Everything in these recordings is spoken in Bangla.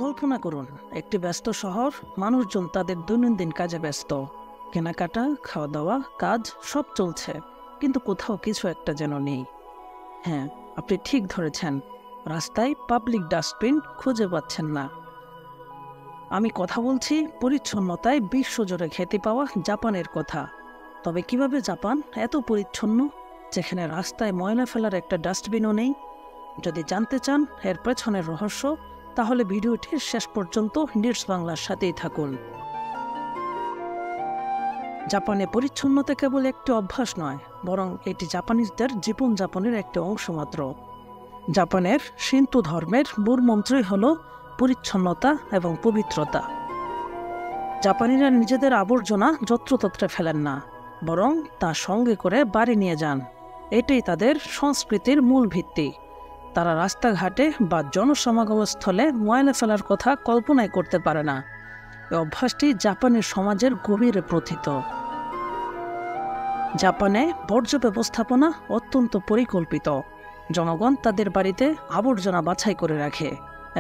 কল্পনা করুন, একটি ব্যস্ত শহর, মানুষজন তাদের দৈনন্দিন কাজে ব্যস্ত, কেনাকাটা, খাওয়া দাওয়া, কাজ সব চলছে, কিন্তু কোথাও কিছু একটা যেন নেই। হ্যাঁ, আপনি ঠিক ধরেছেন, রাস্তায় পাবলিক ডাস্টবিন খুঁজে পাচ্ছেন না। আমি কথা বলছি পরিচ্ছন্নতায় বিশ্বজুড়ে খ্যাতি পাওয়া জাপানের কথা। তবে কিভাবে জাপান এত পরিচ্ছন্ন, যেখানে রাস্তায় ময়লা ফেলার একটা ডাস্টবিনও নেই? যদি জানতে চান এর পেছনের রহস্য, তাহলে ভিডিওটির শেষ পর্যন্ত নিউজ বাংলার সাথেই থাকুন। জাপানে পরিচ্ছন্নতা কেবল একটি অভ্যাস নয়, বরং এটি জাপানিজদের জীবনযাপনের একটি অংশ মাত্র। জাপানের শিন্তো ধর্মের মূল মন্ত্রই হল পরিচ্ছন্নতা এবং পবিত্রতা। জাপানিরা নিজেদের আবর্জনা যত্রতত্রে ফেলেন না, বরং তা সঙ্গে করে বাড়ি নিয়ে যান। এটাই তাদের সংস্কৃতির মূল ভিত্তি। তারা রাস্তাঘাটে বা জনসমাগমস্থলে ময়লা ফেলার কথা কল্পনাই করতে পারে না। এই অভ্যাসটি জাপানের সমাজের গভীরে প্রথিত। জাপানে বর্জ্য ব্যবস্থাপনা অত্যন্ত পরিকল্পিত। জনগণ তাদের বাড়িতে আবর্জনা বাছাই করে রাখে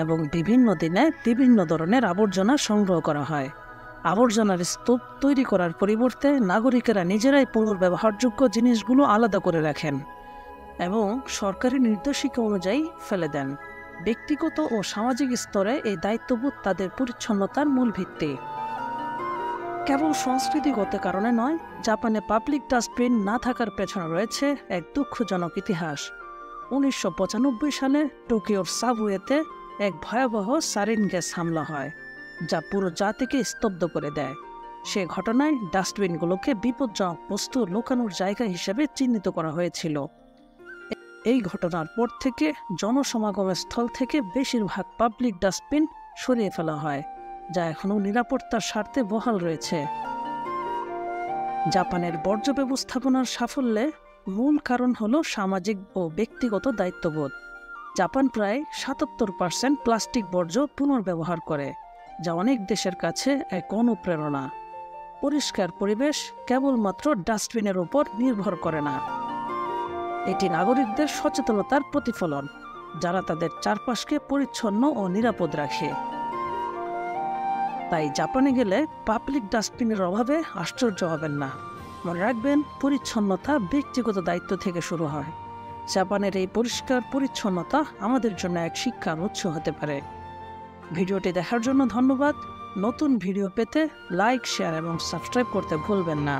এবং বিভিন্ন দিনে বিভিন্ন ধরনের আবর্জনা সংগ্রহ করা হয়। আবর্জনার স্তূপ তৈরি করার পরিবর্তে নাগরিকেরা নিজেরাই পুনর্ব্যবহারযোগ্য জিনিসগুলো আলাদা করে রাখেন এবং সরকারি নির্দেশিকা অনুযায়ী ফেলে দেন। ব্যক্তিগত ও সামাজিক স্তরে এই দায়িত্ববোধ তাদের পরিচ্ছন্নতার মূল ভিত্তি। কেবল সংস্কৃতিগত কারণে নয়, জাপানে পাবলিক ডাস্টবিন না থাকার পেছনে রয়েছে এক দুঃখজনক ইতিহাস। 1995 সালে টোকিওর সাবওয়েতে এক ভয়াবহ সারিন গ্যাস হামলা হয়, যা পুরো জাতিকে স্তব্ধ করে দেয়। সে ঘটনায় ডাস্টবিনগুলোকে বিপজ্জনক বস্তু লুকানোর জায়গা হিসেবে চিহ্নিত করা হয়েছিল। এই ঘটনার পর থেকে জনসমাগমের স্থল থেকে বেশিরভাগ পাবলিক ডাস্টবিন সরিয়ে ফেলা হয়, যা এখনও নিরাপত্তার স্বার্থে বহাল রয়েছে। জাপানের বর্জ্য ব্যবস্থাপনার সাফল্যে মূল কারণ হল সামাজিক ও ব্যক্তিগত দায়িত্ববোধ। জাপান প্রায় 77% প্লাস্টিক বর্জ্য পুনর্ব্যবহার করে, যা অনেক দেশের কাছে এক অনুপ্রেরণা। পরিষ্কার পরিবেশ কেবলমাত্র ডাস্টবিনের উপর নির্ভর করে না, এটি নাগরিকদের সচেতনতার প্রতিফলন, যারা তাদের চারপাশকে পরিচ্ছন্ন ও নিরাপদ রাখে। তাই জাপানে গেলে পাবলিক ডাস্টবিনের অভাবে আশ্চর্য হবেন না। মনে রাখবেন, পরিচ্ছন্নতা ব্যক্তিগত দায়িত্ব থেকে শুরু হয়। জাপানের এই পরিষ্কার পরিচ্ছন্নতা আমাদের জন্য এক শিক্ষার উৎস হতে পারে। ভিডিওটি দেখার জন্য ধন্যবাদ। নতুন ভিডিও পেতে লাইক, শেয়ার এবং সাবস্ক্রাইব করতে ভুলবেন না।